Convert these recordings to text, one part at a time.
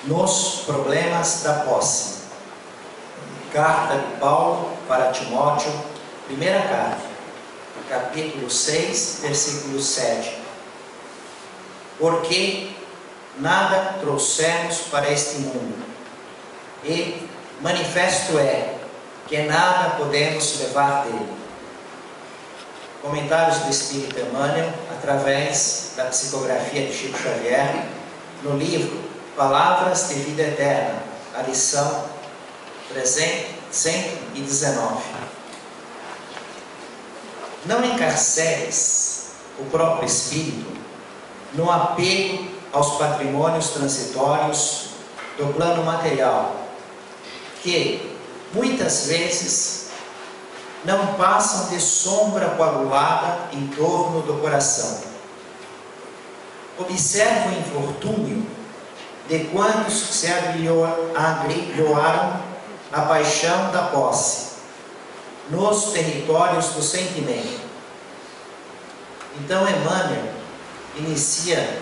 nos problemas da posse. Carta de Paulo para Timóteo, primeira carta, capítulo 6, versículo 7. Porque nada trouxemos para este mundo, e manifesto é que nada podemos levar dele. Comentários do Espírito Emmanuel, através da psicografia de Chico Xavier, no livro Palavras de Vida Eterna, a lição 319. Não encarceres o próprio espírito no apego aos patrimônios transitórios do plano material, que muitas vezes não passam de sombra coagulada em torno do coração. Observa o infortúnio de quantos se agrilhoaram a paixão da posse nos territórios do sentimento. Então Emmanuel inicia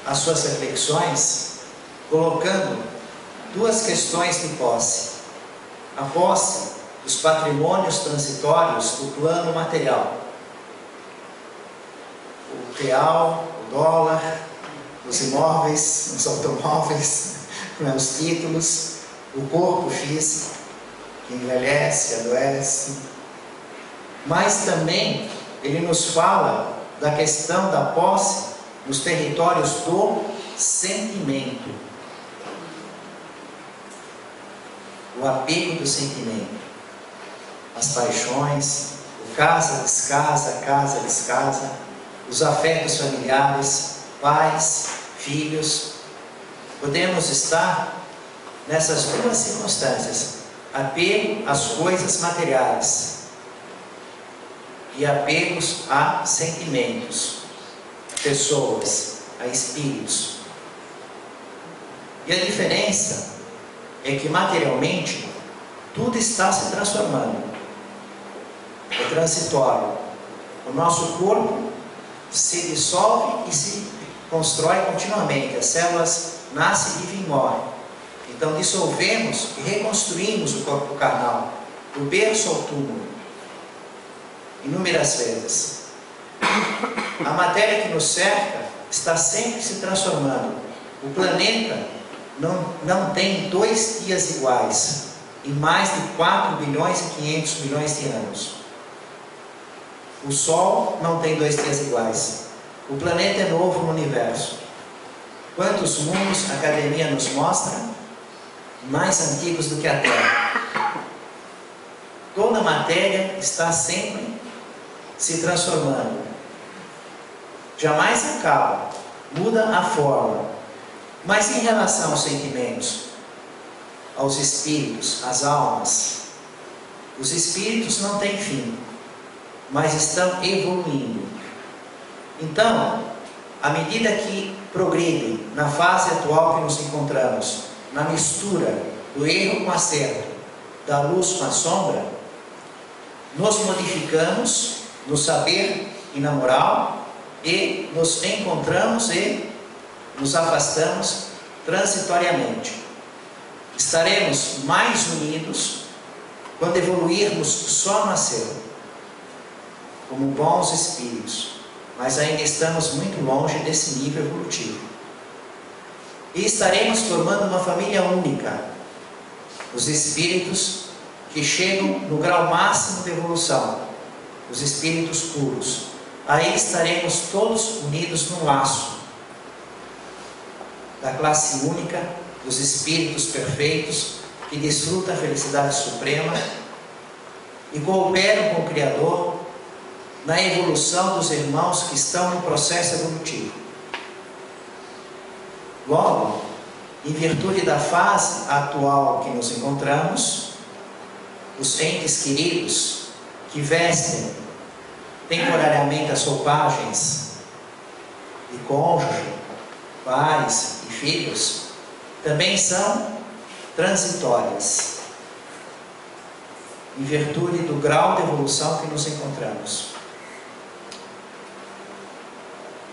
as suas reflexões colocando duas questões de posse: a posse dos patrimônios transitórios do plano material, o real, o dólar, os imóveis, os automóveis, os títulos, o corpo físico, que envelhece, adoece. Mas também ele nos fala da questão da posse nos territórios do sentimento, o apego do sentimento, as paixões, o casa, descasa, os afetos familiares, pais, filhos. Podemos estar nessas duas circunstâncias: apego às coisas materiais e apegos a sentimentos, a pessoas, a espíritos. E a diferença é que materialmente tudo está se transformando, é transitório. O nosso corpo se dissolve e se constrói continuamente. As células nascem, vivem e morrem. Então dissolvemos e reconstruímos o corpo carnal, do berço ao túmulo, inúmeras vezes. A matéria que nos cerca está sempre se transformando. O planeta não tem 2 dias iguais em mais de 4 bilhões e 500 milhões de anos. O Sol não tem 2 dias iguais. O planeta é novo no universo. Quantos mundos a academia nos mostra mais antigos do que a Terra? Toda a matéria está sempre se transformando. Jamais acaba, muda a forma. Mas em relação aos sentimentos, aos espíritos, às almas, os espíritos não têm fim, mas estão evoluindo. Então, à medida que progredem na fase atual que nos encontramos, na mistura do erro com o acerto, da luz com a sombra, nos modificamos no saber e na moral, e nos encontramos e nos afastamos transitoriamente. Estaremos mais unidos quando evoluirmos só no acerto, como bons espíritos, mas ainda estamos muito longe desse nível evolutivo. E estaremos formando uma família única, os espíritos que chegam no grau máximo de evolução, os espíritos puros. Aí estaremos todos unidos num laço da classe única dos espíritos perfeitos que desfrutam a felicidade suprema e cooperam com o Criador na evolução dos irmãos que estão no processo evolutivo. Logo, em virtude da fase atual que nos encontramos, os entes queridos que vestem temporariamente as roupagens de cônjuge, pais e filhos, também são transitórias, em virtude do grau de evolução que nos encontramos.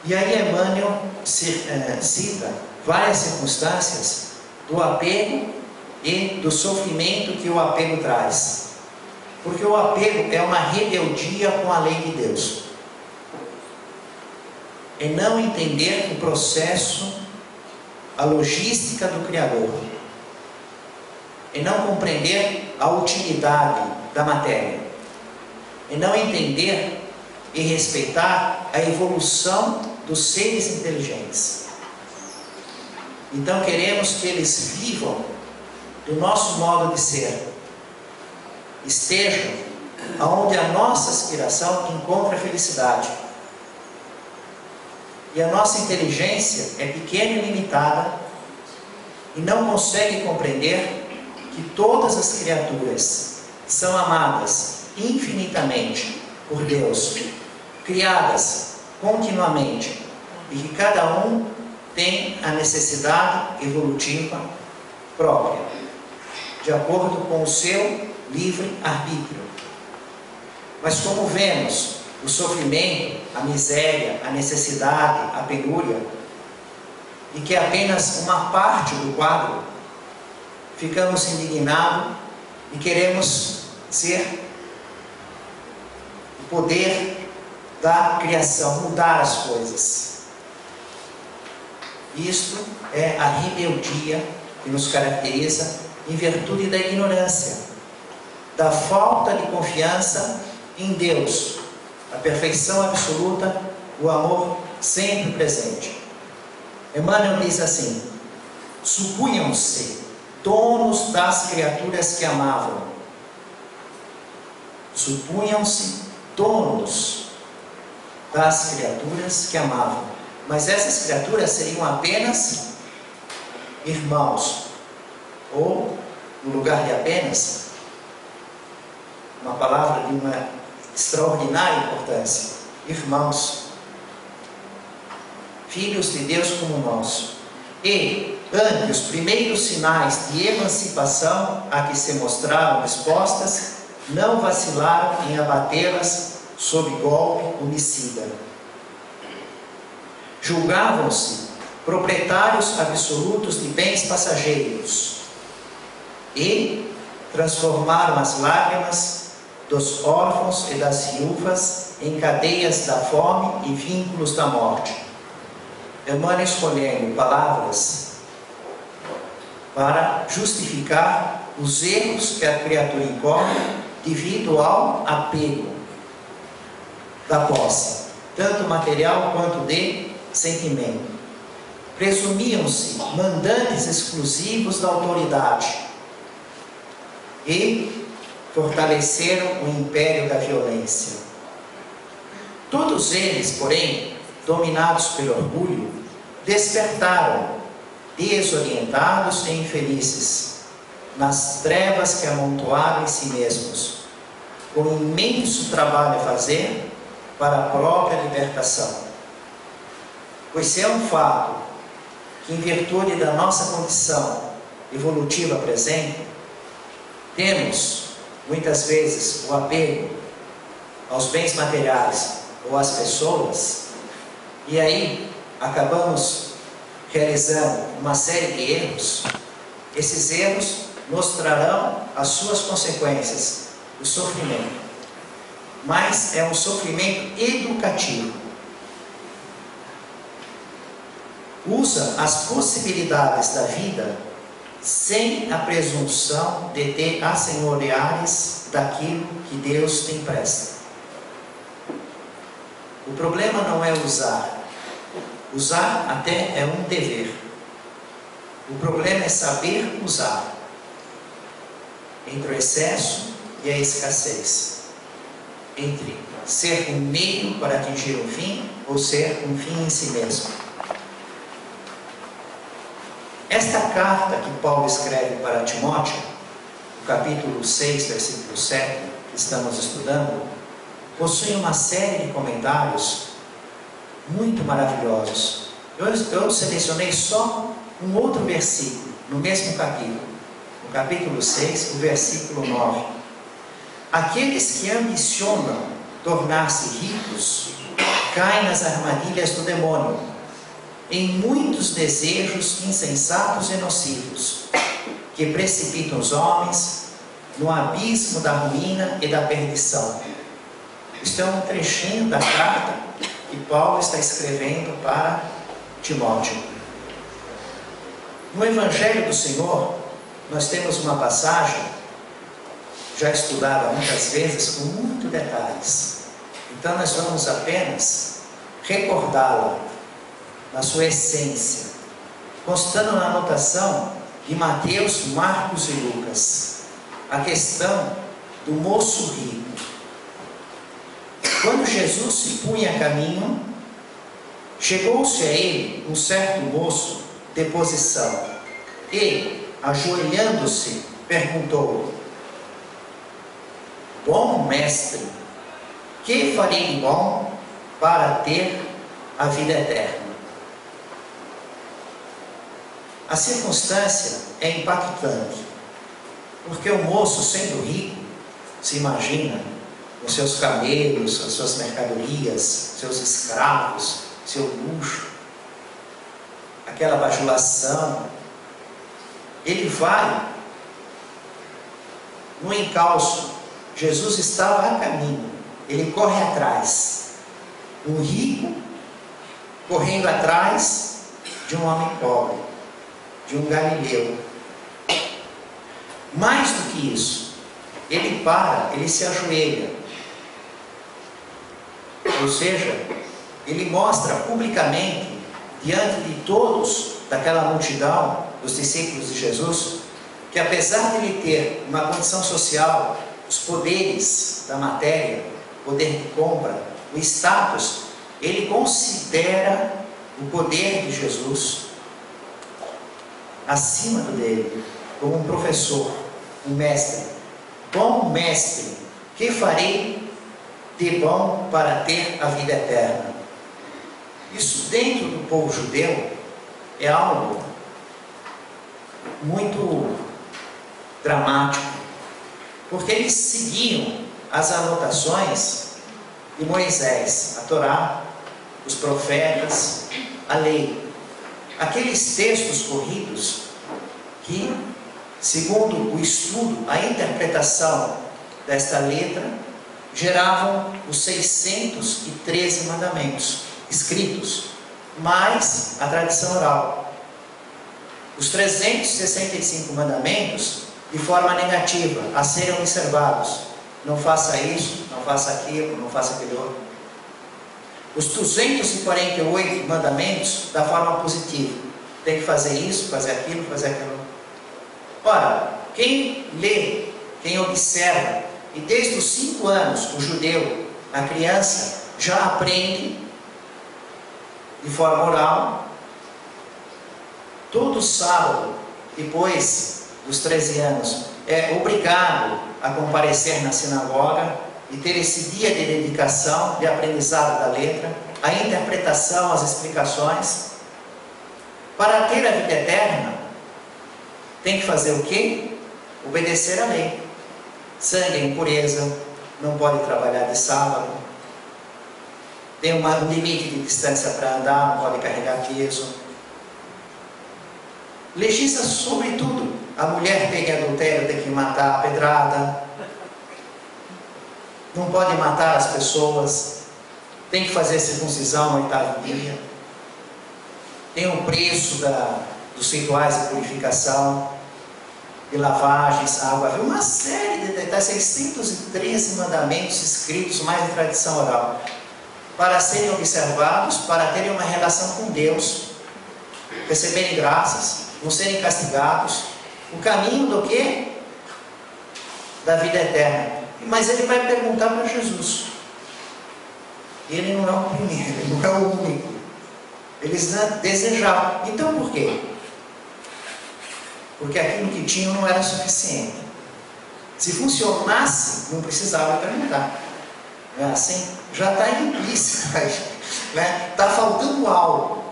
E aí Emmanuel cita várias circunstâncias do apego e do sofrimento que o apego traz. Porque o apego é uma rebeldia com a lei de Deus. É não entender o processo, a logística do Criador. É não compreender a utilidade da matéria. É não entender e respeitar a evolução dos seres inteligentes. Então queremos que eles vivam do nosso modo de ser, estejam onde a nossa aspiração encontra felicidade. E a nossa inteligência é pequena e limitada e não consegue compreender que todas as criaturas são amadas infinitamente por Deus, criadas continuamente, e que cada um tem a necessidade evolutiva própria, de acordo com o seu livre arbítrio. Mas como vemos o sofrimento, a miséria, a necessidade, a penúria, e que é apenas uma parte do quadro, ficamos indignados e queremos ser o poder da criação, mudar as coisas. Isto é a rebeldia que nos caracteriza em virtude da ignorância, da falta de confiança em Deus, a perfeição absoluta, o amor sempre presente. Emmanuel diz assim: supunham-se donos das criaturas que amavam. Supunham-se donos das criaturas que amavam. Mas essas criaturas seriam apenas irmãos. Ou, no lugar de apenas, uma palavra de uma extraordinária importância: irmãos. Filhos de Deus como nós. E, ante os primeiros sinais de emancipação a que se mostraram dispostas, não vacilaram em abatê-las sob golpe homicida. Julgavam-se proprietários absolutos de bens passageiros e transformaram as lágrimas dos órfãos e das viúvas em cadeias da fome e vínculos da morte. Emmanuel escolhendo palavras para justificar os erros que a criatura incorre devido ao apego da posse, tanto material quanto de sentimento. Presumiam-se mandantes exclusivos da autoridade e fortaleceram o império da violência. Todos eles, porém, dominados pelo orgulho, despertaram, desorientados e infelizes, nas trevas que amontoaram em si mesmos, com imenso trabalho a fazer para a própria libertação. Pois se é um fato que, em virtude da nossa condição evolutiva presente, temos, muitas vezes, o apego aos bens materiais ou às pessoas, e aí acabamos realizando uma série de erros. Esses erros nos trarão as suas consequências, o sofrimento. Mas é um sofrimento educativo. Usa as possibilidades da vida sem a presunção de ter assenhoreares daquilo que Deus te empresta. O problema não é usar. Usar até é um dever. O problema é saber usar. Entre o excesso e a escassez. Entre ser um meio para atingir um fim ou ser um fim em si mesmo. Esta carta que Paulo escreve para Timóteo, no capítulo 6, versículo 7, que estamos estudando, possui uma série de comentários muito maravilhosos. Eu selecionei só um outro versículo, no mesmo capítulo, no capítulo 6, o versículo 9. Aqueles que ambicionam tornar-se ricos, caem nas armadilhas do demônio, em muitos desejos insensatos e nocivos, que precipitam os homens no abismo da ruína e da perdição. Isto é um trechinho da carta que Paulo está escrevendo para Timóteo. No Evangelho do Senhor, nós temos uma passagem, já estudada muitas vezes, com muitos detalhes. Então nós vamos apenas recordá-la na sua essência, constando na anotação de Mateus, Marcos e Lucas, a questão do moço rico. Quando Jesus se punha a caminho, chegou-se a ele um certo moço de posição e, ajoelhando-se, perguntou: Bom mestre, que farei de bom para ter a vida eterna? A circunstância é impactante, porque o moço, sendo rico, se imagina com seus camelos, as suas mercadorias, seus escravos, seu luxo, aquela bajulação. Ele vai no encalço. Jesus estava a caminho, ele corre atrás. Um rico correndo atrás de um homem pobre, de um galileu. Mais do que isso, ele para, ele se ajoelha. Ou seja, ele mostra publicamente, diante de todos, daquela multidão, dos discípulos de Jesus, que apesar de ele ter uma condição social, os poderes da matéria, poder de compra, o status, ele considera o poder de Jesus acima do dele, como um professor, um mestre. Bom mestre, que farei de bom para ter a vida eterna? Isso dentro do povo judeu é algo muito dramático, porque eles seguiam as anotações de Moisés, a Torá, os profetas, a lei, aqueles textos corridos que, segundo o estudo, a interpretação desta letra, geravam os 613 mandamentos escritos, mais a tradição oral. Os 365 mandamentos de forma negativa, a serem observados. Não faça isso, não faça aquilo, não faça aquilo outro. Os 248 mandamentos da forma positiva. Tem que fazer isso, fazer aquilo, fazer aquilo. Ora, quem lê, quem observa, e desde os 5 anos, o judeu, a criança, já aprende de forma oral, todo sábado, depois dos 13 anos, é obrigado a comparecer na sinagoga e ter esse dia de dedicação, de aprendizado da letra, a interpretação, as explicações. Para ter a vida eterna, tem que fazer o quê? Obedecer à lei. Sangue é impureza, não pode trabalhar de sábado, tem um limite de distância para andar, não pode carregar peso. Legisla sobre tudo. A mulher pega adultério, tem que matar a pedrada. Não pode matar as pessoas. Tem que fazer circuncisão no 8º dia. Tem o preço dos rituais de purificação, de lavagens, água. Uma série de detalhes, 613 mandamentos escritos, mais a tradição oral, para serem observados, para terem uma relação com Deus, receberem graças, não serem castigados. O caminho do quê? Da vida eterna. Mas ele vai perguntar para Jesus. Ele não é o primeiro, ele não é o único. Eles desejavam. Então por quê? Porque aquilo que tinham não era suficiente. Se funcionasse, não precisava perguntar. Não é assim? Já está implícito, né? Está faltando algo.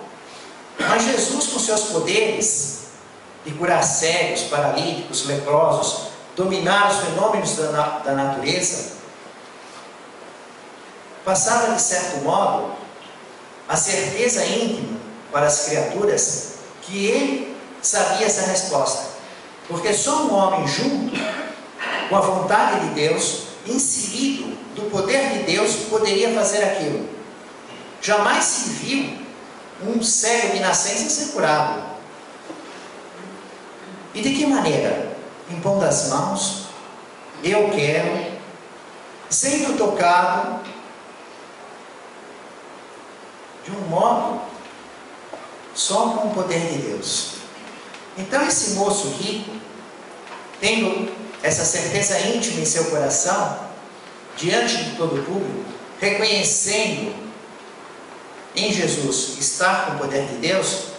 Mas Jesus, com seus poderes de curar cegos, paralíticos, leprosos, dominar os fenômenos da natureza, passava de certo modo a certeza íntima para as criaturas que ele sabia essa resposta. Porque só um homem junto com a vontade de Deus, inserido do poder de Deus, poderia fazer aquilo. Jamais se viu um cego de nascença ser curado. E de que maneira? Impondo as mãos, eu quero, sendo tocado, de um modo só com o poder de Deus. Então esse moço rico, tendo essa certeza íntima em seu coração, diante de todo o público, reconhecendo em Jesus estar com o poder de Deus,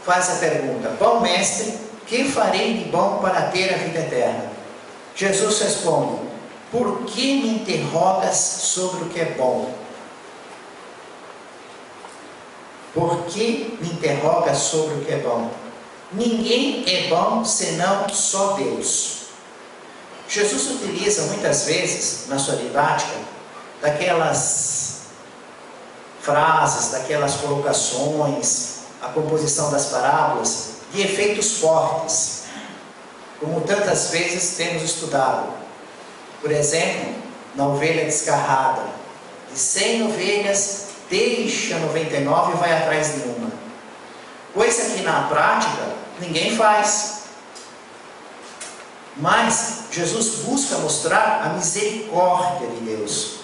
faz a pergunta: bom mestre, que farei de bom para ter a vida eterna? Jesus responde: por que me interrogas sobre o que é bom? Por que me interrogas sobre o que é bom? Ninguém é bom senão só Deus. Jesus utiliza muitas vezes na sua didática daquelas frases, daquelas colocações, a composição das parábolas de efeitos fortes, como tantas vezes temos estudado. Por exemplo, na ovelha desgarrada, de 100 ovelhas, deixa 99 e vai atrás de uma. Coisa que na prática ninguém faz. Mas Jesus busca mostrar a misericórdia de Deus,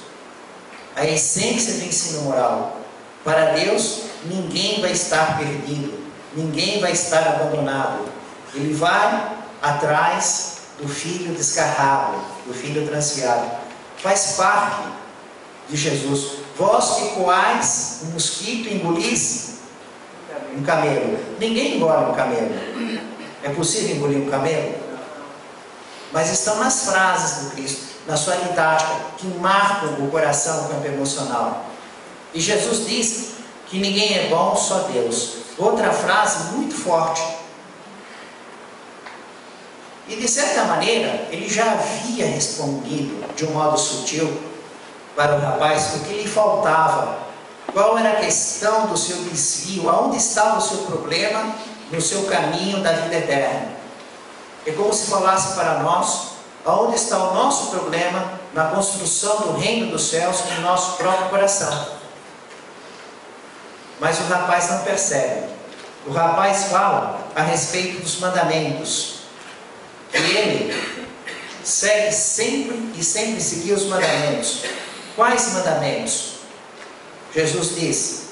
a essência do ensino moral. Para Deus, ninguém vai estar perdido, ninguém vai estar abandonado. Ele vai atrás do filho desgarrado, do filho transviado. Faz parte de Jesus. Vós que coais um mosquito, engolis um camelo. Ninguém engole um camelo. É possível engolir um camelo? Mas estão nas frases do Cristo, na sua didática, que marcam o coração, o campo emocional. E Jesus diz que ninguém é bom, só Deus. Outra frase muito forte. E de certa maneira, ele já havia respondido de um modo sutil para o rapaz o que lhe faltava. Qual era a questão do seu desvio? Aonde estava o seu problema no seu caminho da vida eterna? É como se falasse para nós, aonde está o nosso problema na construção do reino dos céus no nosso próprio coração. Mas o rapaz não percebe. O rapaz fala a respeito dos mandamentos. Que ele segue sempre e sempre seguir os mandamentos. Quais mandamentos? Jesus diz: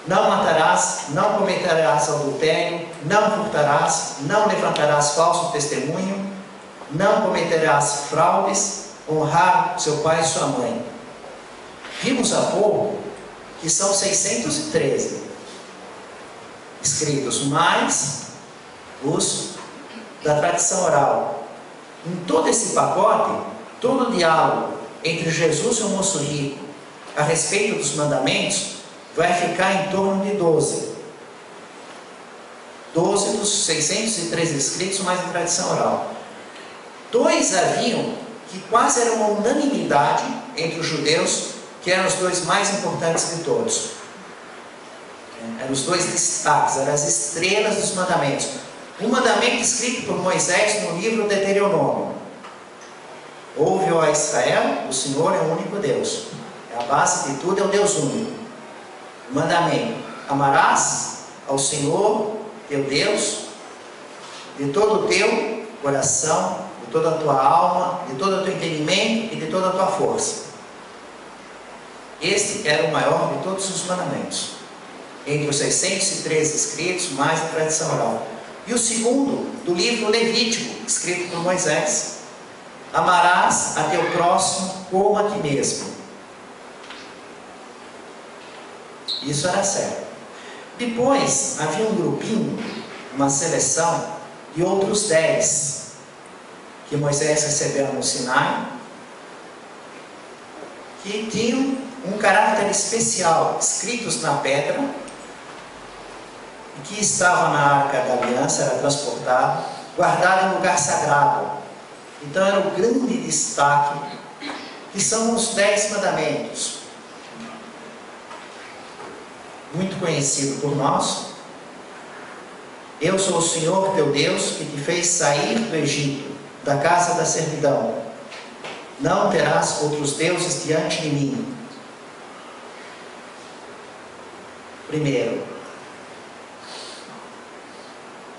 não matarás, não cometerás adultério, não furtarás, não levantarás falso testemunho, não cometerás fraudes, honrar seu pai e sua mãe. Vimos há pouco que são 613 escritos, mais os da tradição oral. Em todo esse pacote, todo o diálogo entre Jesus e o moço rico a respeito dos mandamentos vai ficar em torno de 12. 12 dos 613 escritos, mais a tradição oral. 2 haviam que quase era uma unanimidade entre os judeus, que eram os 2 mais importantes de todos. Eram os 2 destaques, eram as estrelas dos mandamentos. Um mandamento escrito por Moisés no livro de Deuteronômio: ouve, ó Israel, o Senhor é o único Deus. A base de tudo é o Deus único. Mandamento: amarás ao Senhor teu Deus de todo o teu coração, de toda a tua alma, de todo o teu entendimento e de toda a tua força. Este era o maior de todos os mandamentos, entre os 613 escritos, mais a tradição oral. E o segundo, do livro Levítico, escrito por Moisés: amarás a teu próximo como a ti mesmo. Isso era certo. Depois havia um grupinho, uma seleção de outros 10 que Moisés recebeu no Sinai, que tinham um caráter especial, escritos na pedra, que estava na Arca da Aliança, era transportado, guardado em lugar sagrado. Então era o grande destaque, que são os 10 mandamentos. Muito conhecido por nós, Eu sou o Senhor teu Deus, que te fez sair do Egito, da casa da servidão. Não terás outros deuses diante de mim. Primeiro,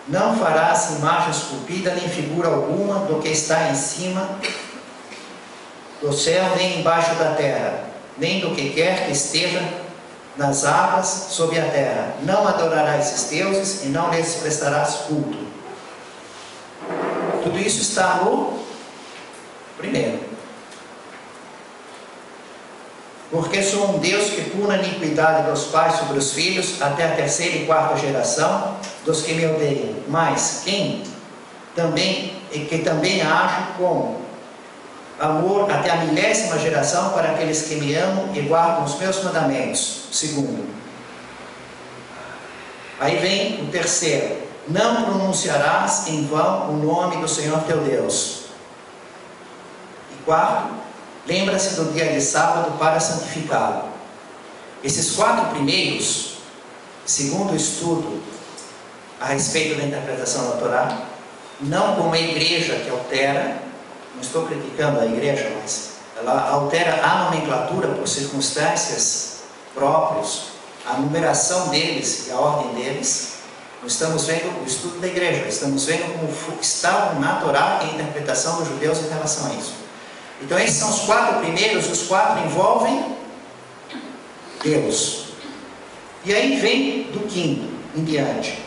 não farás imagem esculpida, nem figura alguma do que está em cima do céu, nem embaixo da terra, nem do que quer que esteja nas águas sob a terra. Não adorarás esses deuses e não lhes prestarás culto. Tudo isso está no primeiro. Porque sou um Deus que pune a iniquidade dos pais sobre os filhos, até a terceira e quarta geração dos que me odeiam. Mas que também ajo com amor até a 1000ª geração para aqueles que me amam e guardam os meus mandamentos. Segundo. Aí vem o terceiro. Não pronunciarás em vão o nome do Senhor teu Deus. E quarto. Lembra-se do dia de sábado para santificá-lo. Esses 4 primeiros, segundo o estudo a respeito da interpretação da Torá, não como a igreja que altera, não estou criticando a igreja, mas ela altera a nomenclatura por circunstâncias próprias, a numeração deles e a ordem deles. Não estamos vendo o estudo da igreja, estamos vendo como está na Torá e a interpretação dos judeus em relação a isso. Então esses são os 4 primeiros, os 4 envolvem Deus. E aí vem do 5º em diante.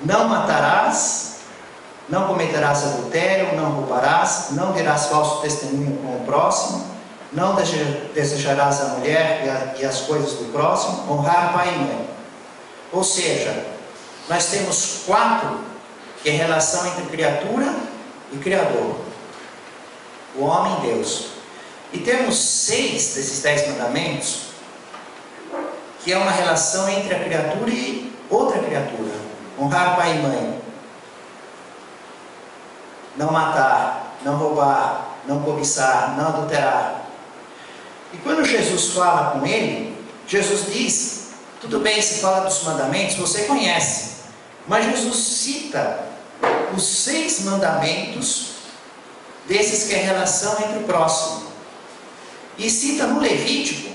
Não matarás, não cometerás adultério, não roubarás, não dirás falso testemunho com o próximo, não desejarás a mulher e as coisas do próximo, honrar pai e mãe. Ou seja, nós temos 4 que é relação entre criatura e Criador. O homem e Deus. E temos 6 desses 10 mandamentos, que é uma relação entre a criatura e outra criatura. Honrar pai e mãe. Não matar, não roubar, não cobiçar, não adulterar. E quando Jesus fala com ele, Jesus diz, tudo bem, se fala dos mandamentos, você conhece. Mas Jesus cita os 6 mandamentos desses que é a relação entre o próximo. E cita no Levítico,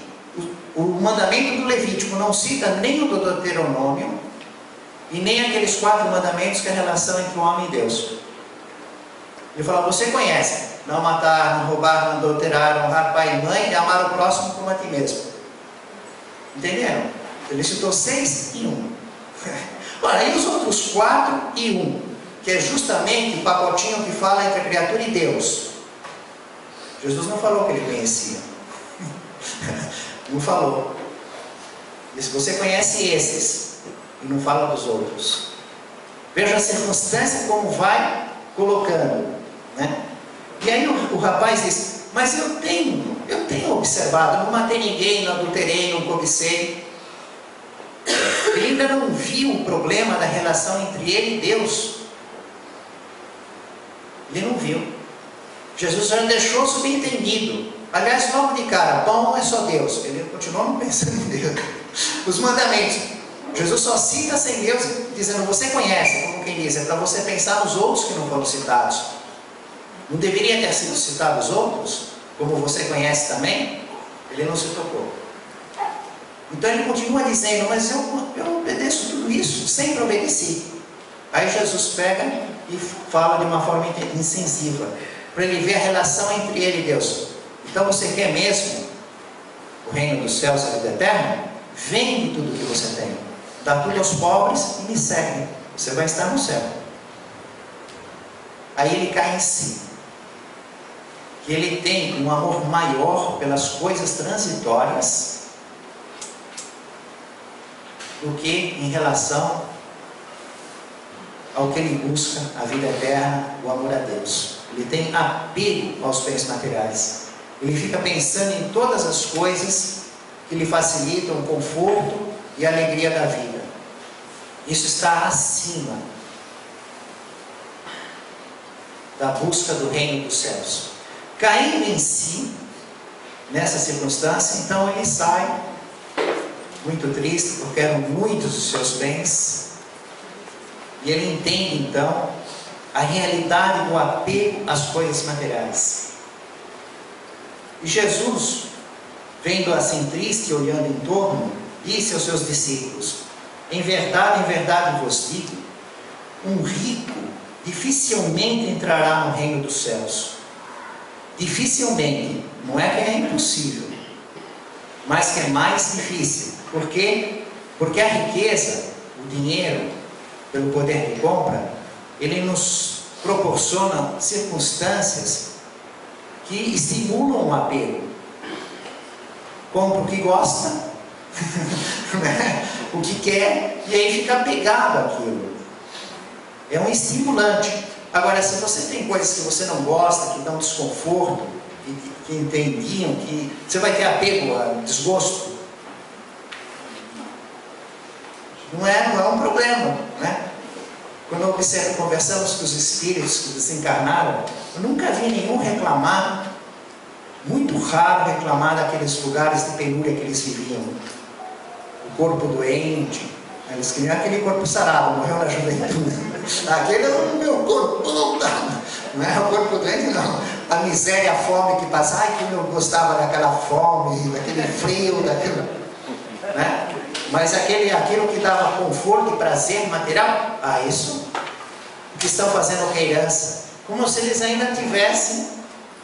o mandamento do Levítico não cita nem o do Deuteronômio, e nem aqueles 4 mandamentos que é a relação entre o homem e Deus. Ele fala, você conhece, não matar, não roubar, não adulterar, honrar pai e mãe, e amar o próximo como a ti mesmo. Entenderam? Ele citou 6 e 1. Ora, e os outros 4 e 1? Que é justamente o pacotinho que fala entre a criatura e Deus. Jesus não falou que ele conhecia. Não falou. Disse, você conhece esses, e não fala dos outros. Veja a circunstância como vai colocando, né? E aí o rapaz diz, mas eu tenho observado, não matei ninguém, não adulterei, não cobicei. Ele ainda não viu o problema da relação entre ele e Deus. Ele não viu. Jesus já deixou subentendido. Aliás, logo de cara, bom não é só Deus. Ele continuou não pensando em Deus. Os mandamentos. Jesus só cita sem Deus, dizendo, você conhece, como quem diz, é para você pensar nos outros que não foram citados. Não deveria ter sido citados os outros, como você conhece também? Ele não se tocou. Então ele continua dizendo, mas eu obedeço tudo isso, sempre obedeci. Aí Jesus pega e fala de uma forma incisiva, para ele ver a relação entre ele e Deus. Então você quer mesmo o reino dos céus e a vida eterna? Vende tudo que você tem, dá tudo aos pobres e me segue, você vai estar no céu. Aí ele cai em si, que ele tem um amor maior pelas coisas transitórias do que em relação ao que ele busca, a vida eterna, o amor a Deus. Ele tem apego aos bens materiais. Ele fica pensando em todas as coisas que lhe facilitam o conforto e a alegria da vida. Isso está acima da busca do reino dos céus. Caindo em si, nessa circunstância, então ele sai muito triste, porque eram muitos os seus bens, E ele entende então a realidade do apego às coisas materiais. E Jesus, vendo assim triste, olhando em torno, disse aos seus discípulos: em verdade vos digo, um rico dificilmente entrará no reino dos céus. Dificilmente, não é que é impossível, mas que é mais difícil. Por quê? Porque a riqueza, o dinheiro, pelo poder de compra, ele nos proporciona circunstâncias que estimulam o apego. Compra o que gosta, o que quer, e aí fica apegado àquilo. É um estimulante. Agora, se você tem coisas que você não gosta, que dão desconforto, que entendiam, que você vai ter apego a desgosto, não é um problema, né? Quando eu observo, conversamos com os espíritos que desencarnaram, eu nunca vi nenhum reclamar, muito raro reclamar daqueles lugares de penúria que eles viviam. O corpo doente, eles queriam aquele corpo sarado, morreu na juventude. Aquele é o meu corpo, não é o corpo doente, não. A miséria, a fome que passa, ai, como eu gostava daquela fome, daquele frio, daquilo, né? Mas aquilo que dava conforto e prazer material, isso que estão fazendo com a herança, como se eles ainda tivessem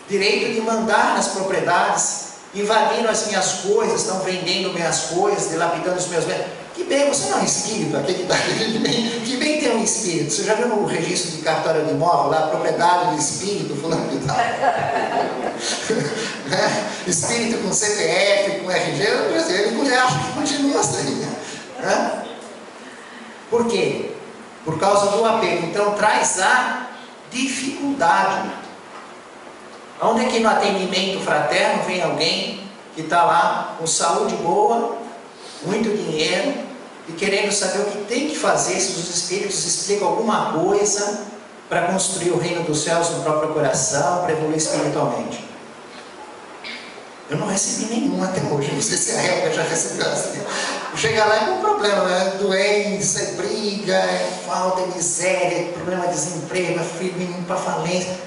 direito de mandar nas propriedades, invadindo as minhas coisas, estão vendendo minhas coisas, dilapidando os meus bens. Que bem, você não é um espírito, que bem tem um espírito. Você já viu no registro de cartório de imóvel, lá, propriedade do espírito, fulano de tal? Espírito com CPF, com RG, ele acha que continua assim. Por quê? Por causa do apego. Então traz a dificuldade. Onde é que no atendimento fraterno vem alguém que está lá com saúde boa, muito dinheiro, e querendo saber o que tem que fazer, se os espíritos explicam alguma coisa para construir o reino dos céus no próprio coração, para evoluir espiritualmente? Eu não recebi nenhum até hoje, não sei se a Helga já recebeu assim. Chega lá é com problema, né? Doença, é briga, é falta, é miséria, é problema de desemprego, é filho menino para falência.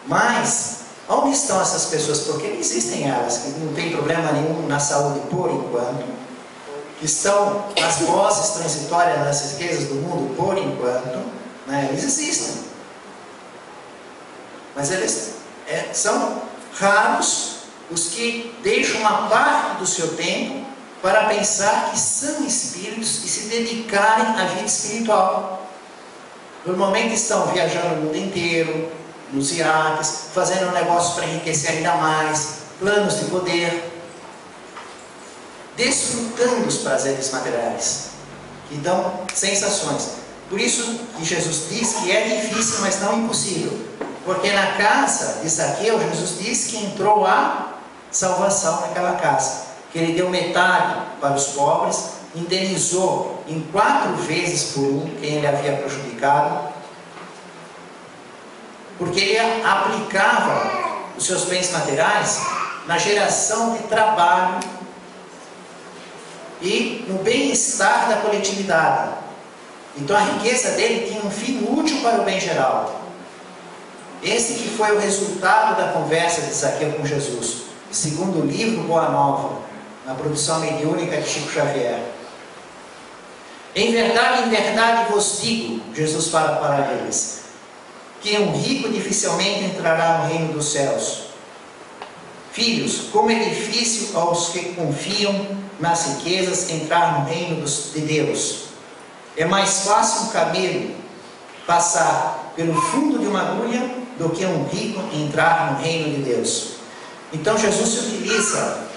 Mas onde estão essas pessoas? Porque não existem elas, que não tem problema nenhum na saúde por enquanto, que estão nas posses transitórias, nas riquezas do mundo por enquanto, né? Eles existem, mas eles são raros os que deixam uma parte do seu tempo para pensar que são espíritos e se dedicarem à vida espiritual. Normalmente estão viajando o mundo inteiro, nos iates, fazendo negócios para enriquecer ainda mais, planos de poder, desfrutando os prazeres materiais, que dão sensações. Por isso que Jesus diz que é difícil, mas não impossível. Porque na casa de Zaqueu, Jesus diz que entrou a salvação naquela casa. Que ele deu metade para os pobres, indenizou em 4 vezes por 1 quem ele havia prejudicado, porque ele aplicava os seus bens materiais na geração de trabalho e no bem-estar da coletividade. Então a riqueza dele tinha um fim útil para o bem geral. Esse que foi o resultado da conversa de Zaqueu com Jesus, segundo o livro Boa Nova, na produção mediúnica de Chico Xavier. Em verdade vos digo, Jesus fala para eles, que um rico dificilmente entrará no reino dos céus. Filhos, como é difícil aos que confiam nas riquezas entrar no reino de Deus. É mais fácil um camelo passar pelo fundo de uma agulha do que um rico entrar no reino de Deus. Então Jesus se utiliza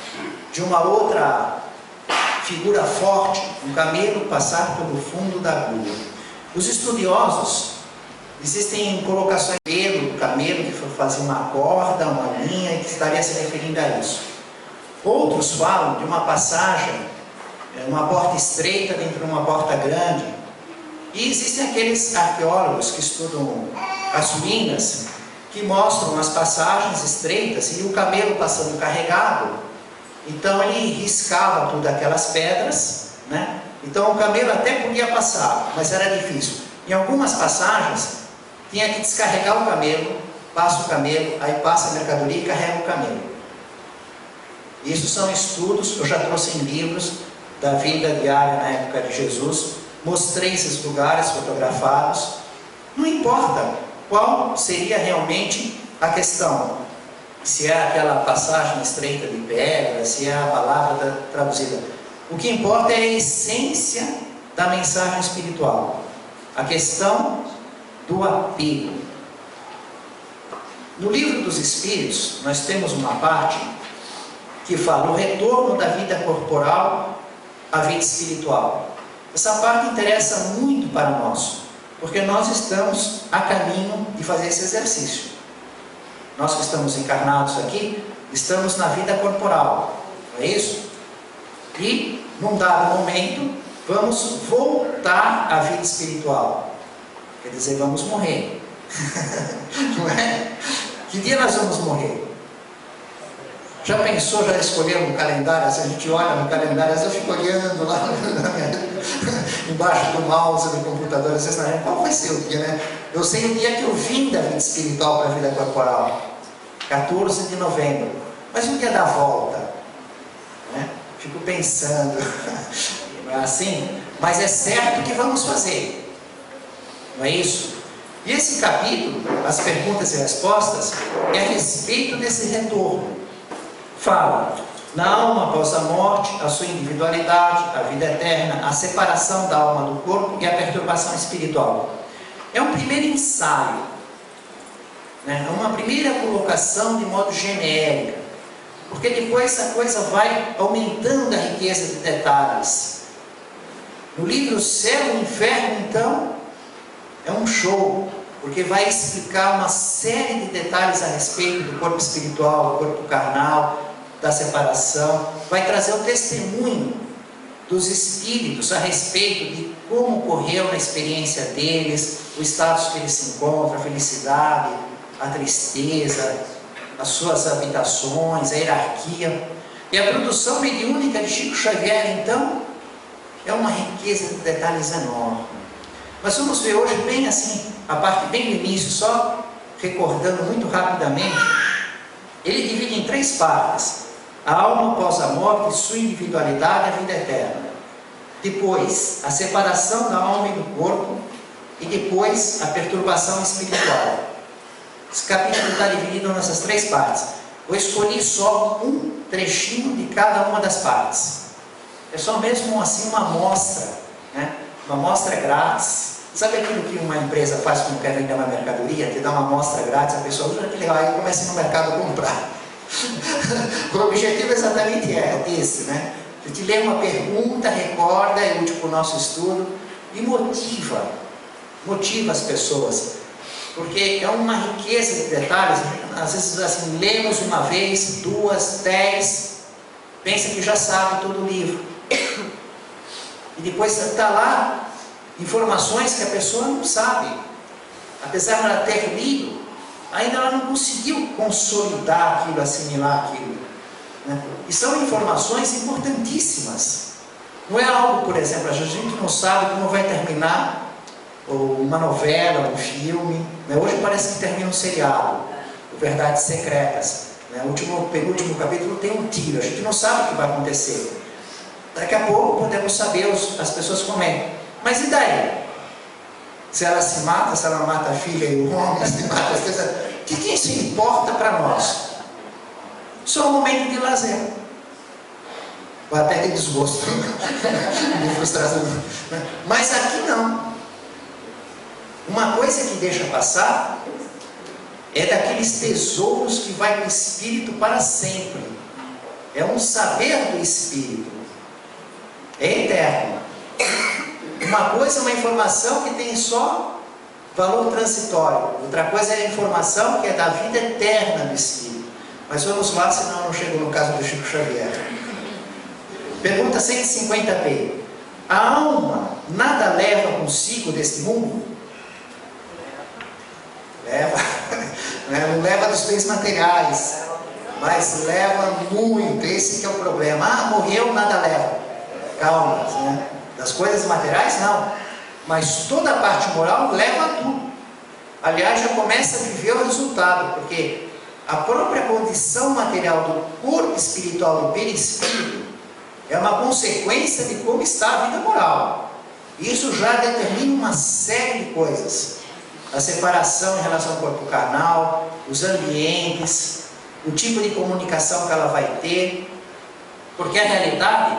de uma outra figura forte, um camelo passar pelo fundo da agulha. Os estudiosos, existem colocações do camelo que fazia uma corda, uma linha, que estaria se referindo a isso. Outros falam de uma passagem, uma porta estreita dentro de uma porta grande. E existem aqueles arqueólogos que estudam as ruínas, que mostram as passagens estreitas e o camelo passando carregado. Então ele riscava tudo aquelas pedras, né? Então o camelo até podia passar, mas era difícil. Em algumas passagens, tinha que descarregar o camelo, passa o camelo, aí passa a mercadoria e carrega o camelo. Isso são estudos, eu já trouxe em livros da vida diária na época de Jesus, mostrei esses lugares fotografados. Não importa qual seria realmente a questão, se é aquela passagem estreita de pedra, se é a palavra traduzida. O que importa é a essência da mensagem espiritual, a questão do apego. No livro dos Espíritos, nós temos uma parte que fala o retorno da vida corporal à vida espiritual. Essa parte interessa muito para nós, porque nós estamos a caminho de fazer esse exercício. Nós que estamos encarnados aqui, estamos na vida corporal, não é isso? E, num dado momento, vamos voltar à vida espiritual. Quer dizer, vamos morrer. Não é? Que dia nós vamos morrer? Já pensou, já escolheu no calendário? Se a gente olha no calendário, eu fico olhando lá embaixo do mouse do computador, às vezes, qual vai ser o dia, né? Eu sei o dia que eu vim da vida espiritual para a vida corporal, 14 de novembro. Mas o dia da volta? Né? Fico pensando, não é assim? Mas é certo que vamos fazer, não é isso? E esse capítulo, as perguntas e respostas, é a respeito desse retorno. Fala na alma após a morte, a sua individualidade, a vida eterna, a separação da alma do corpo e a perturbação espiritual. É um primeiro ensaio, né? É uma primeira colocação de modo genérico, porque depois a coisa vai aumentando a riqueza de detalhes. No livro Céu e Inferno, então, é um show, porque vai explicar uma série de detalhes a respeito do corpo espiritual, do corpo carnal, da separação, vai trazer o testemunho dos espíritos a respeito de como ocorreu na experiência deles, os estados que eles se encontram, a felicidade, a tristeza, as suas habitações, a hierarquia. E a produção mediúnica de Chico Xavier, então, é uma riqueza de detalhes enorme. Mas vamos ver hoje bem assim, a parte bem do início, só recordando muito rapidamente. Ele divide em 3 partes: a alma após a morte, sua individualidade e a vida eterna. Depois, a separação da alma e do corpo. E depois, a perturbação espiritual. Esse capítulo está dividido nessas 3 partes. Eu escolhi só um trechinho de cada uma das partes. É só mesmo assim uma amostra, né? Uma amostra grátis. Sabe aquilo que uma empresa faz quando quer vender uma mercadoria? Te dá uma amostra grátis, a pessoa usa, que legal, aí começa no mercado a comprar. O objetivo exatamente é esse, né? A gente lê uma pergunta, recorda, é útil para o nosso estudo e motiva as pessoas, porque é uma riqueza de detalhes. Às vezes assim, lemos uma vez, 2, 10, pensa que já sabe todo o livro, e depois está lá informações que a pessoa não sabe, apesar de ela ter lido, ainda ela não conseguiu consolidar aquilo, assimilar aquilo, né? E são informações importantíssimas. Não é algo, por exemplo, a gente não sabe como vai terminar uma novela, um filme, né? Hoje parece que termina um seriado, Verdades Secretas, né? O penúltimo capítulo tem um tiro, a gente não sabe o que vai acontecer. Daqui a pouco podemos saber, as pessoas comentam, mas e daí? Se ela se mata, se ela mata a filha e o homem, se mata as coisas, o que isso importa para nós? Só um momento de lazer, ou até de desgosto, de frustração. Mas aqui não. Uma coisa que deixa passar é daqueles tesouros que vai para o espírito para sempre. É um saber do espírito, é eterno. Uma coisa é uma informação que tem só valor transitório, outra coisa é a informação que é da vida eterna do espírito. Mas vamos lá, senão eu não chego no caso do Chico Xavier. Pergunta 150b. A alma nada leva consigo deste mundo? Leva, não leva dos bens materiais, mas leva muito. Esse que é o problema. Ah, morreu, nada leva. Calma, né? Das coisas materiais, não. Mas toda a parte moral leva a tudo. Aliás, já começa a viver o resultado, porque a própria condição material do corpo espiritual, do perispírito, é uma consequência de como está a vida moral. Isso já determina uma série de coisas. A separação em relação ao corpo carnal, os ambientes, o tipo de comunicação que ela vai ter. Porque a realidade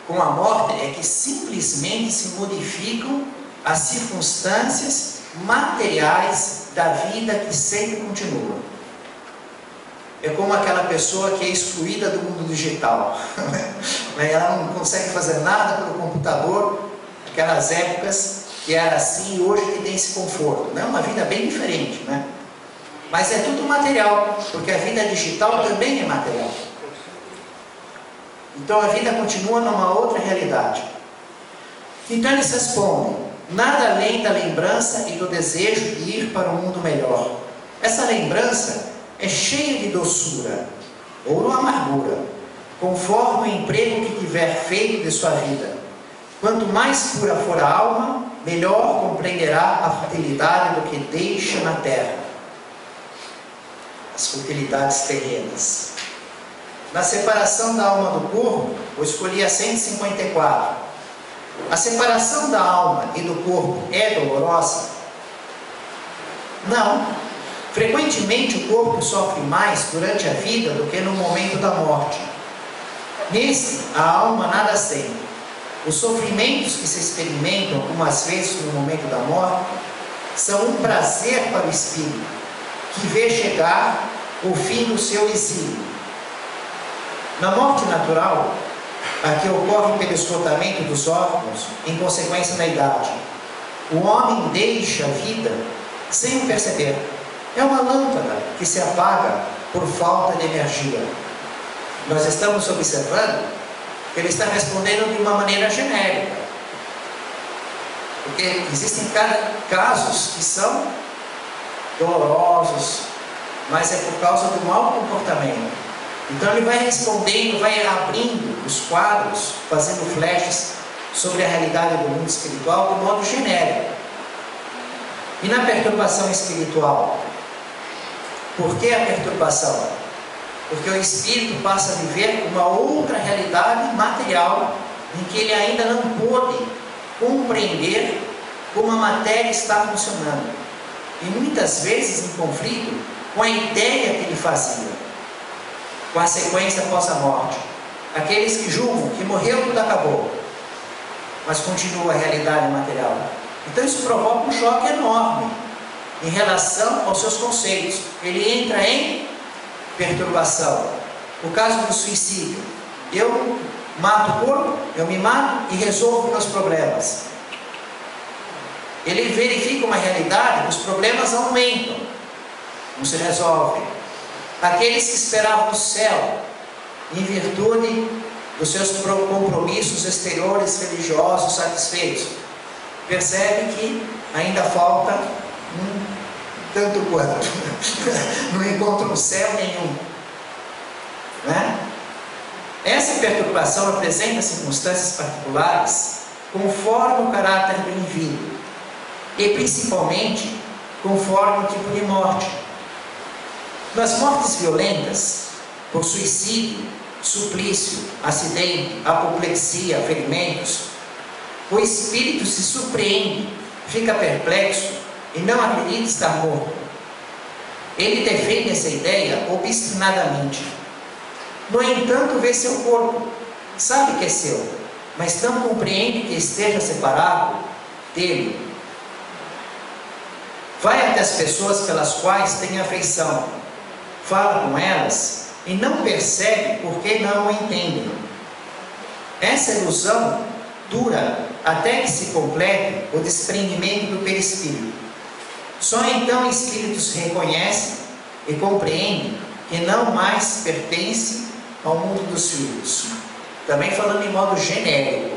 com a morte é que simplesmente se modificam as circunstâncias materiais da vida que sempre continua. É como aquela pessoa que é excluída do mundo digital. Ela não consegue fazer nada pelo computador. Aquelas épocas que era assim e hoje que tem esse conforto. É uma vida bem diferente, né? Mas é tudo material, porque a vida digital também é material. Então a vida continua numa outra realidade. Então eles respondem: nada além da lembrança e do desejo de ir para um mundo melhor. Essa lembrança é cheia de doçura ou amargura, conforme o emprego que tiver feito de sua vida. Quanto mais pura for a alma, melhor compreenderá a futilidade do que deixa na terra. As futilidades terrenas. Na separação da alma do corpo, eu escolhi a 154. A separação da alma e do corpo é dolorosa? Não. Frequentemente o corpo sofre mais durante a vida do que no momento da morte. Nesse, a alma nada sente. Os sofrimentos que se experimentam algumas vezes no momento da morte são um prazer para o espírito, que vê chegar o fim do seu exílio. Na morte natural, a que ocorre pelo esgotamento dos órgãos em consequência da idade, o homem deixa a vida sem o perceber. É uma lâmpada que se apaga por falta de energia. Nós estamos observando que ele está respondendo de uma maneira genérica. Porque existem casos que são dolorosos, mas é por causa do mau comportamento. Então ele vai respondendo, vai abrindo os quadros, fazendo flashes sobre a realidade do mundo espiritual de modo genérico. E na perturbação espiritual? Por que a perturbação? Porque o espírito passa a viver uma outra realidade material em que ele ainda não pôde compreender como a matéria está funcionando. E muitas vezes em conflito com a ideia que ele fazia, com a sequência após a morte. Aqueles que julgam que morreu, tudo acabou, mas continua a realidade material. Então isso provoca um choque enorme em relação aos seus conceitos. Ele entra em perturbação. O caso do suicídio: eu mato o corpo, eu me mato e resolvo meus problemas. Ele verifica uma realidade que os problemas aumentam, não se resolvem. Aqueles que esperavam o céu, em virtude dos seus compromissos exteriores religiosos satisfeitos, percebe que ainda falta tanto quanto. Não encontram céu nenhum. Né? Essa perturbação apresenta circunstâncias particulares conforme o caráter do indivíduo e principalmente conforme o tipo de morte. Nas mortes violentas, por suicídio, suplício, acidente, apoplexia, ferimentos, o espírito se surpreende, fica perplexo e não acredita estar morto. Ele defende essa ideia obstinadamente. No entanto, vê seu corpo, sabe que é seu, mas não compreende que esteja separado dele. Vai até as pessoas pelas quais tem afeição, fala com elas e não percebe porque não o entendem. Essa ilusão dura até que se complete o desprendimento do perispírito. Só então o espírito se reconhece e compreende que não mais pertence ao mundo dos vivos. Também falando em modo genérico.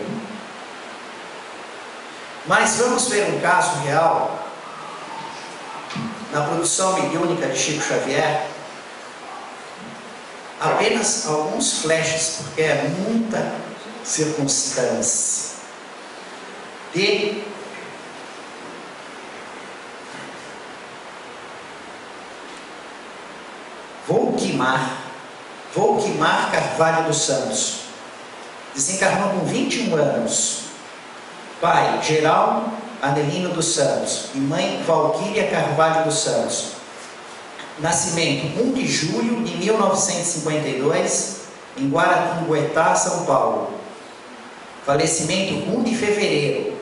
Mas vamos ver um caso real na produção mediúnica de Chico Xavier. Apenas alguns flashes, porque é muita circunstância. de Volquimar Carvalho dos Santos. Desencarnou com 21 anos. Pai, Geraldo Anelino dos Santos. E mãe, Valquíria Carvalho dos Santos. Nascimento 1 de julho de 1952, em Guaratinguetá, São Paulo. Falecimento 1 de fevereiro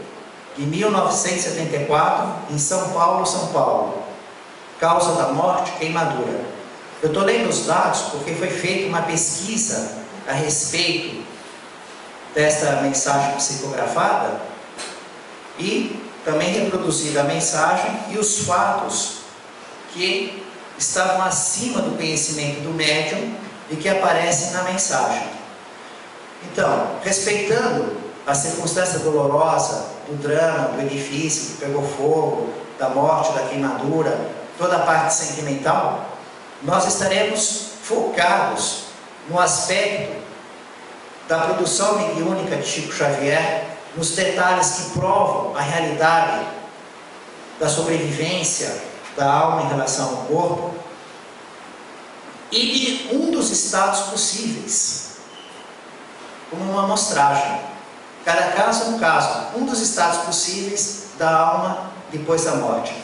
de 1974, em São Paulo, São Paulo. Causa da morte, queimadura. Eu estou lendo os dados porque foi feita uma pesquisa a respeito desta mensagem psicografada e também reproduzida a mensagem e os fatos que estavam acima do conhecimento do médium e que aparecem na mensagem. Então, respeitando a circunstância dolorosa do drama, do edifício que pegou fogo, da morte, da queimadura, toda a parte sentimental, nós estaremos focados no aspecto da produção mediúnica de Chico Xavier, nos detalhes que provam a realidade da sobrevivência da alma em relação ao corpo e de um dos estados possíveis, como uma amostragem. Cada caso é um caso, um dos estados possíveis da alma depois da morte.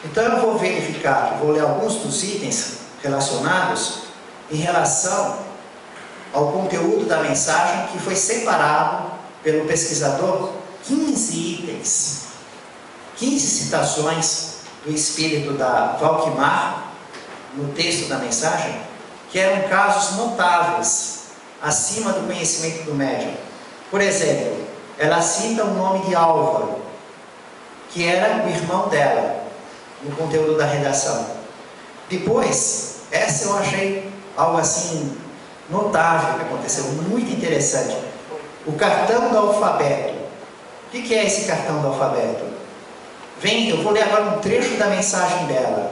Então eu vou verificar, vou ler alguns dos itens relacionados em relação ao conteúdo da mensagem que foi separado pelo pesquisador, 15 itens, 15 citações do espírito da Volquimar no texto da mensagem, que eram casos notáveis, acima do conhecimento do médium. Por exemplo, ela cita o nome de Álvaro, que era o irmão dela, no conteúdo da redação. Depois, essa eu achei algo assim notável que aconteceu, muito interessante. O cartão do alfabeto. O que é esse cartão do alfabeto? Eu vou ler agora um trecho da mensagem dela,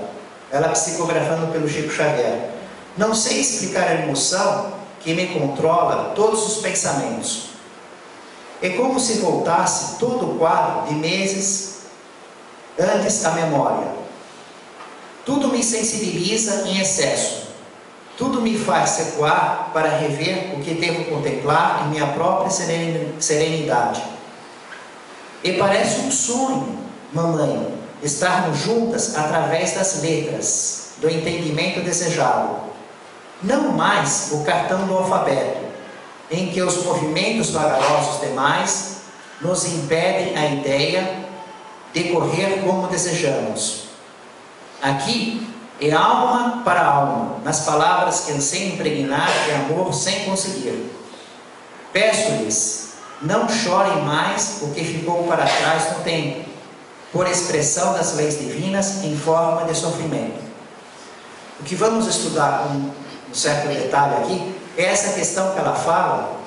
ela psicografando pelo Chico Xavier. Não sei explicar a emoção que me controla todos os pensamentos. É como se voltasse todo o quadro de meses antes à memória. Tudo me sensibiliza em excesso. Tudo me faz recuar para rever o que devo contemplar em minha própria serenidade. E parece um sonho, mamãe, estarmos juntas através das letras, do entendimento desejado. Não mais o cartão do alfabeto, em que os movimentos vagarosos demais nos impedem a ideia de correr como desejamos. Aqui é alma para alma, nas palavras que anseiam impregnar de amor sem conseguir. Peço-lhes, não chorem mais o que ficou para trás no tempo, por expressão das leis divinas em forma de sofrimento. O que vamos estudar com um certo detalhe aqui é essa questão que ela fala,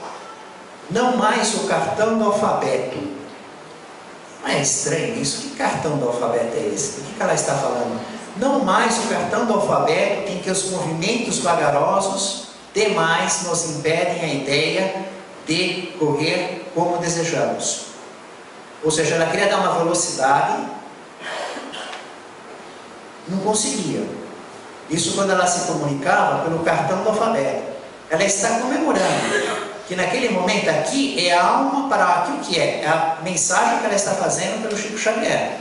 não mais o cartão do alfabeto. Não é estranho isso? Que cartão do alfabeto é esse? O que ela está falando? Não mais o cartão do alfabeto em que os movimentos vagarosos demais nos impedem a ideia de correr como desejamos. Ou seja, ela queria dar uma velocidade, não conseguia. Isso quando ela se comunicava pelo cartão do alfabeto. Ela está comemorando que naquele momento aqui é a alma para aquilo que é a mensagem que ela está fazendo pelo Chico Xavier.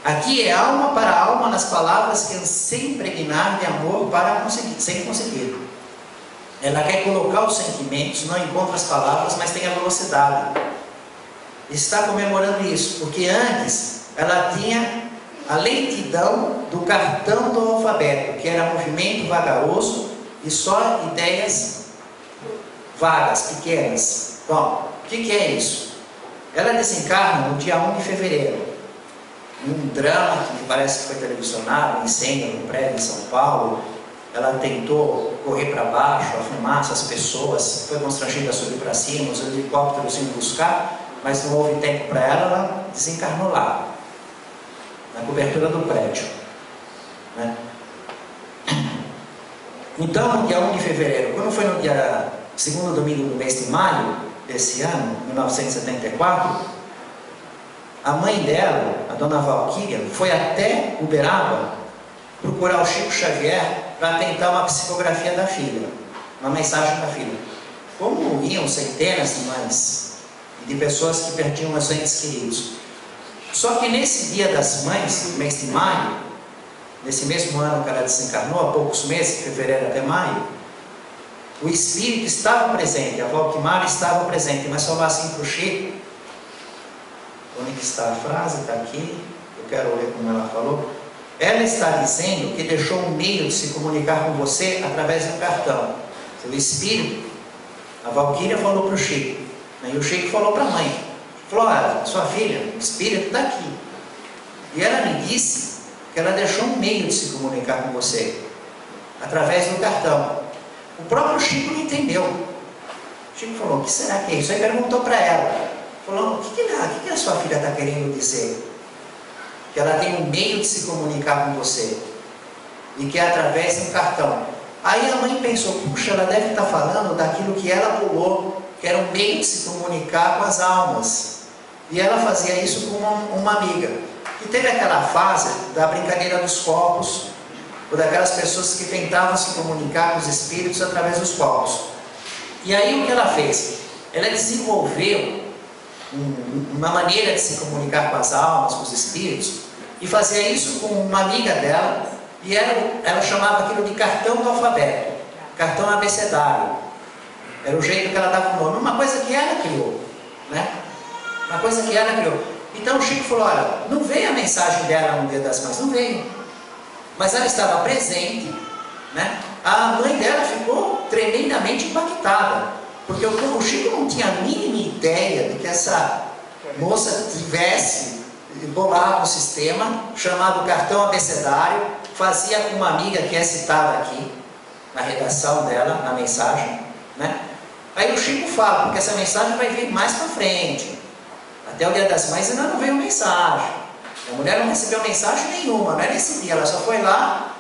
Aqui é alma para alma nas palavras que anseiam impregnar de amor para conseguir, sem conseguir. Ela quer colocar os sentimentos, não encontra as palavras, mas tem a velocidade. Está comemorando isso, porque antes ela tinha a lentidão do cartão do alfabeto, que era movimento vagaroso e só ideias vagas, pequenas. Bom, o que é isso? Ela desencarna no dia 1 de fevereiro. Um drama que parece que foi televisionado, um incêndio no prédio em São Paulo. Ela tentou correr para baixo, a fumaça, as pessoas, foi constrangida a subir para cima, os helicópteros iam buscar, mas não houve tempo para ela, ela desencarnou lá, na cobertura do prédio, né? Então, no dia 1 de fevereiro, quando foi no dia segundo domingo do mês de maio desse ano, 1974, a mãe dela, a dona Valquíria, foi até Uberaba procurar o Chico Xavier para tentar uma psicografia da filha, uma mensagem da filha. Como iam centenas de mães e de pessoas que perdiam os entes queridos. Só que nesse dia das mães, mês de maio, nesse mesmo ano que ela desencarnou, há poucos meses, de fevereiro até maio, o espírito estava presente, a Valquimara estava presente, mas falou assim para o Chico, onde está a frase, está aqui, eu quero ler como ela falou. Ela está dizendo que deixou um meio de se comunicar com você através do cartão. O espírito, a Valquíria falou para o Chico, e o Chico falou para a mãe, falou, olha, sua filha, o espírito está aqui. E ela me disse que ela deixou um meio de se comunicar com você, através do cartão. O próprio Chico não entendeu. O Chico falou, o que será que é isso? Aí perguntou para ela, falou, o que a sua filha está querendo dizer? Que ela tem um meio de se comunicar com você, e que é através de um cartão. Aí a mãe pensou, puxa, ela deve estar falando daquilo que ela pulou, que era um meio de se comunicar com as almas. E ela fazia isso com uma amiga. E teve aquela fase da brincadeira dos copos, ou daquelas pessoas que tentavam se comunicar com os espíritos através dos copos. E aí o que ela fez? Ela desenvolveu uma maneira de se comunicar com as almas, com os espíritos, e fazia isso com uma amiga dela, e ela chamava aquilo de cartão do alfabeto, cartão abecedário. Era o jeito que ela dava o nome, uma coisa que ela criou, né? Uma coisa que ela criou. Então o Chico falou, olha, não veio a mensagem dela no Dia das Mães, não veio. Mas ela estava presente, né? A mãe dela ficou tremendamente impactada, porque o Chico não tinha a mínima ideia de que essa moça tivesse bolado um sistema chamado cartão abecedário, fazia com uma amiga que é citada aqui, na redação dela, na mensagem, né? Aí o Chico fala, porque essa mensagem vai vir mais para frente. Até o Dia das Mães ainda não veio mensagem. A mulher não recebeu mensagem nenhuma, não é nesse dia, ela só foi lá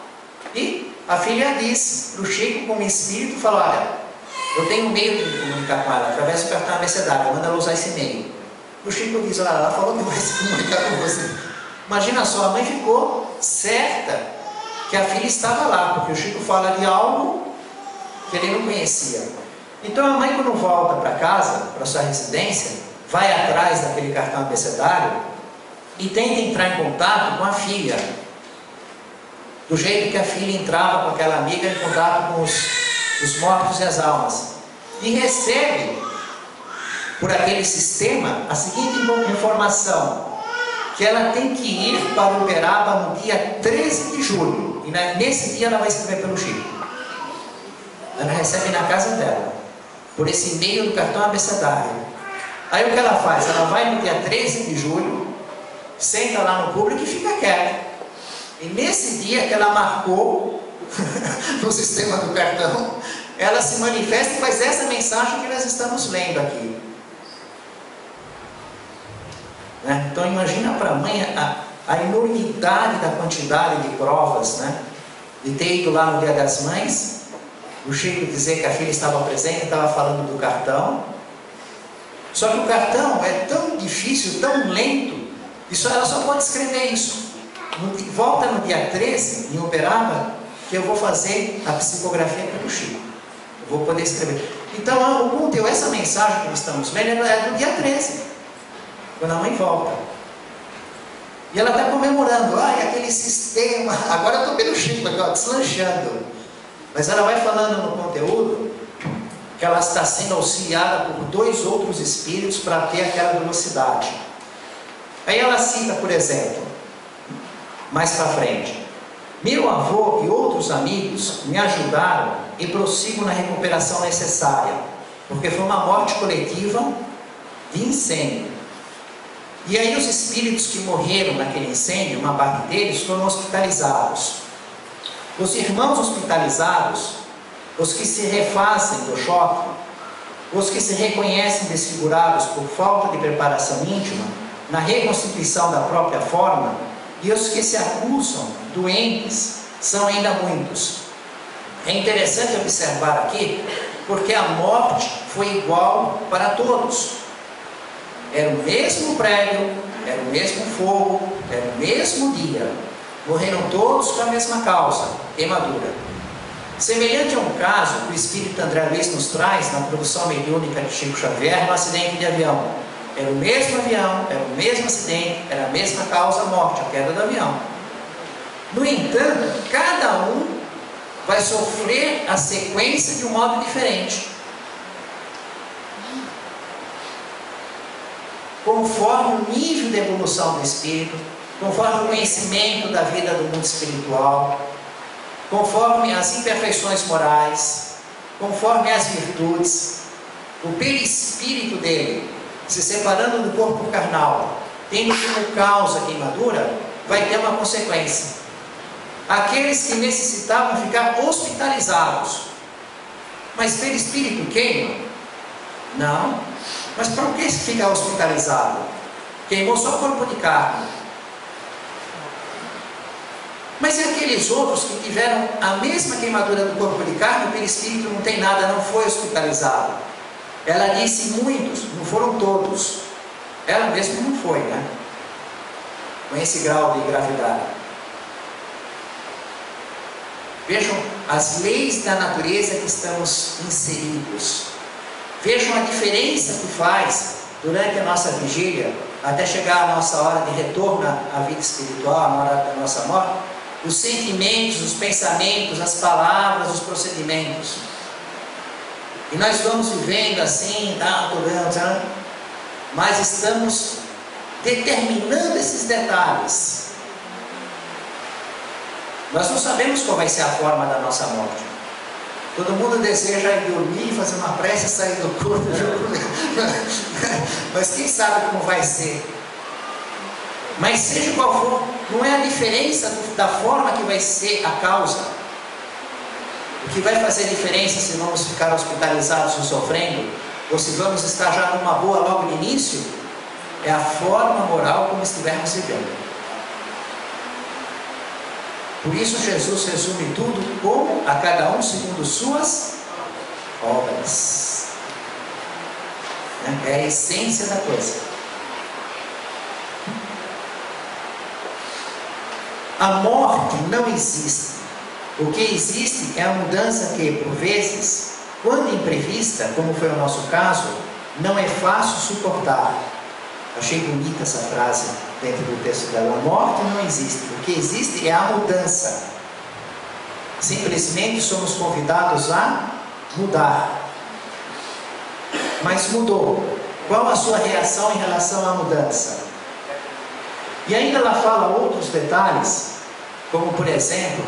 e a filha disse para o Chico, como espírito, falou, olha, eu tenho um meio de me comunicar com ela, através do cartão abecedário, manda ela usar esse meio. O Chico diz, olha, ela falou que vai se comunicar com você. Imagina só, a mãe ficou certa que a filha estava lá, porque o Chico fala de algo que ele não conhecia. Então a mãe, quando volta para casa, para sua residência, vai atrás daquele cartão abecedário e tenta entrar em contato com a filha, do jeito que a filha entrava com aquela amiga em contato com os mortos e as almas, e recebe por aquele sistema a seguinte informação, que ela tem que ir para Uberaba no dia 13 de julho, e nesse dia ela vai escrever pelo Chico. Ela recebe na casa dela, por esse e-mail do cartão abecedário. Aí o que ela faz? Ela vai no dia 13 de julho, senta lá no público e fica quieta. E nesse dia que ela marcou no sistema do cartão, ela se manifesta e faz essa mensagem que nós estamos lendo aqui. Né? Então imagina para a mãe a enormidade da quantidade de provas, né? De ter ido lá no Dia das Mães, o Chico dizer que a filha estava presente, estava falando do cartão. Só que o cartão é tão difícil, tão lento, ela só pode escrever isso. Volta no dia 13, em Uberaba, que eu vou fazer a psicografia pelo Chico. Eu vou poder escrever. Então, o conteúdo, essa mensagem que nós estamos lendo é do dia 13, quando a mãe volta. E ela está comemorando, aquele sistema, agora eu estou pelo Chico, deslanchando. Mas ela vai falando no conteúdo que ela está sendo auxiliada por 2 outros espíritos para ter aquela velocidade. Aí ela cita, por exemplo, mais para frente, meu avô e outros amigos me ajudaram e prossigo na recuperação necessária, porque foi uma morte coletiva de incêndio. E aí os espíritos que morreram naquele incêndio, uma parte deles foram hospitalizados. Os irmãos hospitalizados, os que se refazem do choque, os que se reconhecem desfigurados por falta de preparação íntima, na reconstituição da própria forma, e os que se acusam doentes, são ainda muitos. É interessante observar aqui, porque a morte foi igual para todos. Era o mesmo prédio, era o mesmo fogo, era o mesmo dia. Morreram todos com a mesma causa, queimadura. Semelhante a um caso que o espírito André Luiz nos traz na produção mediúnica de Chico Xavier no acidente de avião. Era o mesmo avião, era o mesmo acidente, era a mesma causa, a morte, a queda do avião. No entanto, cada um vai sofrer a sequência de um modo diferente, conforme o nível de evolução do espírito, conforme o conhecimento da vida do mundo espiritual, conforme as imperfeições morais, conforme as virtudes. O perispírito dele, se separando do corpo carnal, tendo como causa a queimadura, vai ter uma consequência. Aqueles que necessitavam ficar hospitalizados, mas perispírito queima? Não. Mas para que ficar hospitalizado? Queimou só o corpo de carne. Mas e aqueles outros que tiveram a mesma queimadura do corpo de carne, o perispírito não tem nada, não foi hospitalizado? Ela disse muitos, não foram todos. Ela mesma não foi, né? Com esse grau de gravidade. Vejam as leis da natureza que estamos inseridos. Vejam a diferença que faz durante a nossa vigília, até chegar a nossa hora de retorno à vida espiritual, na hora da nossa morte, os sentimentos, os pensamentos, as palavras, os procedimentos. E nós vamos vivendo assim, mas estamos determinando esses detalhes. Nós não sabemos qual vai ser a forma da nossa morte. Todo mundo deseja ir dormir, fazer uma prece e sair do corpo. Mas quem sabe como vai ser? Mas seja qual for, não é a diferença da forma que vai ser a causa. O que vai fazer diferença se vamos ficar hospitalizados ou sofrendo, ou se vamos estar já numa boa logo no início, é a forma moral como estivermos vivendo. Por isso Jesus resume tudo como a cada um segundo suas obras. É a essência da coisa. A morte não existe. O que existe é a mudança que, por vezes, quando imprevista, como foi o nosso caso, não é fácil suportar. Achei bonita essa frase dentro do texto dela. A morte não existe. O que existe é a mudança. Simplesmente somos convidados a mudar. Mas mudou. Qual a sua reação em relação à mudança? E ainda ela fala outros detalhes, como por exemplo,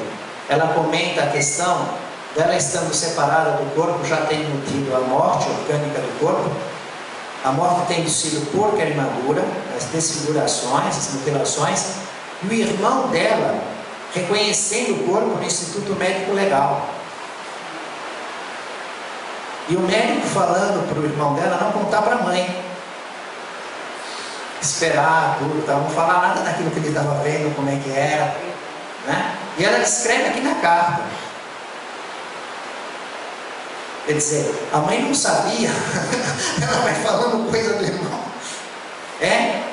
ela comenta a questão dela estando separada do corpo, já tendo tido a morte orgânica do corpo, a morte tendo sido por queimadura, as desfigurações, as mutilações, e o irmão dela reconhecendo o corpo no Instituto Médico Legal. E o médico falando para o irmão dela não contar para a mãe. Esperar tudo, não falar nada daquilo que ele estava vendo, como é que era, né? E ela descreve aqui na carta. Quer dizer, a mãe não sabia, ela vai falando coisa do irmão. É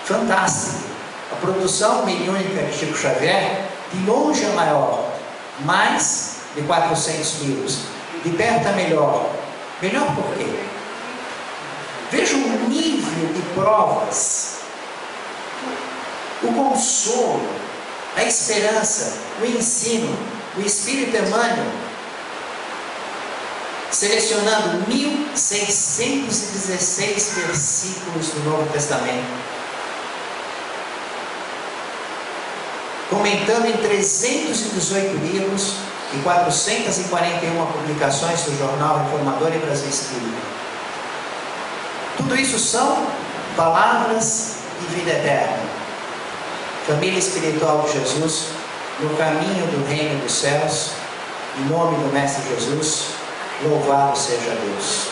fantástico. A produção mediúnica de Chico Xavier, de longe é maior, mais de 400 livros. De perto é melhor. Melhor por quê? Veja o nível de provas, o consolo, a esperança, o ensino, o Espírito Emmanuel, selecionando 1616 versículos do Novo Testamento, comentando em 318 livros e 441 publicações do Jornal Reformador e Brasil Espírita. Tudo isso são palavras de vida eterna. Família espiritual de Jesus, no caminho do reino dos céus, em nome do Mestre Jesus, louvado seja Deus.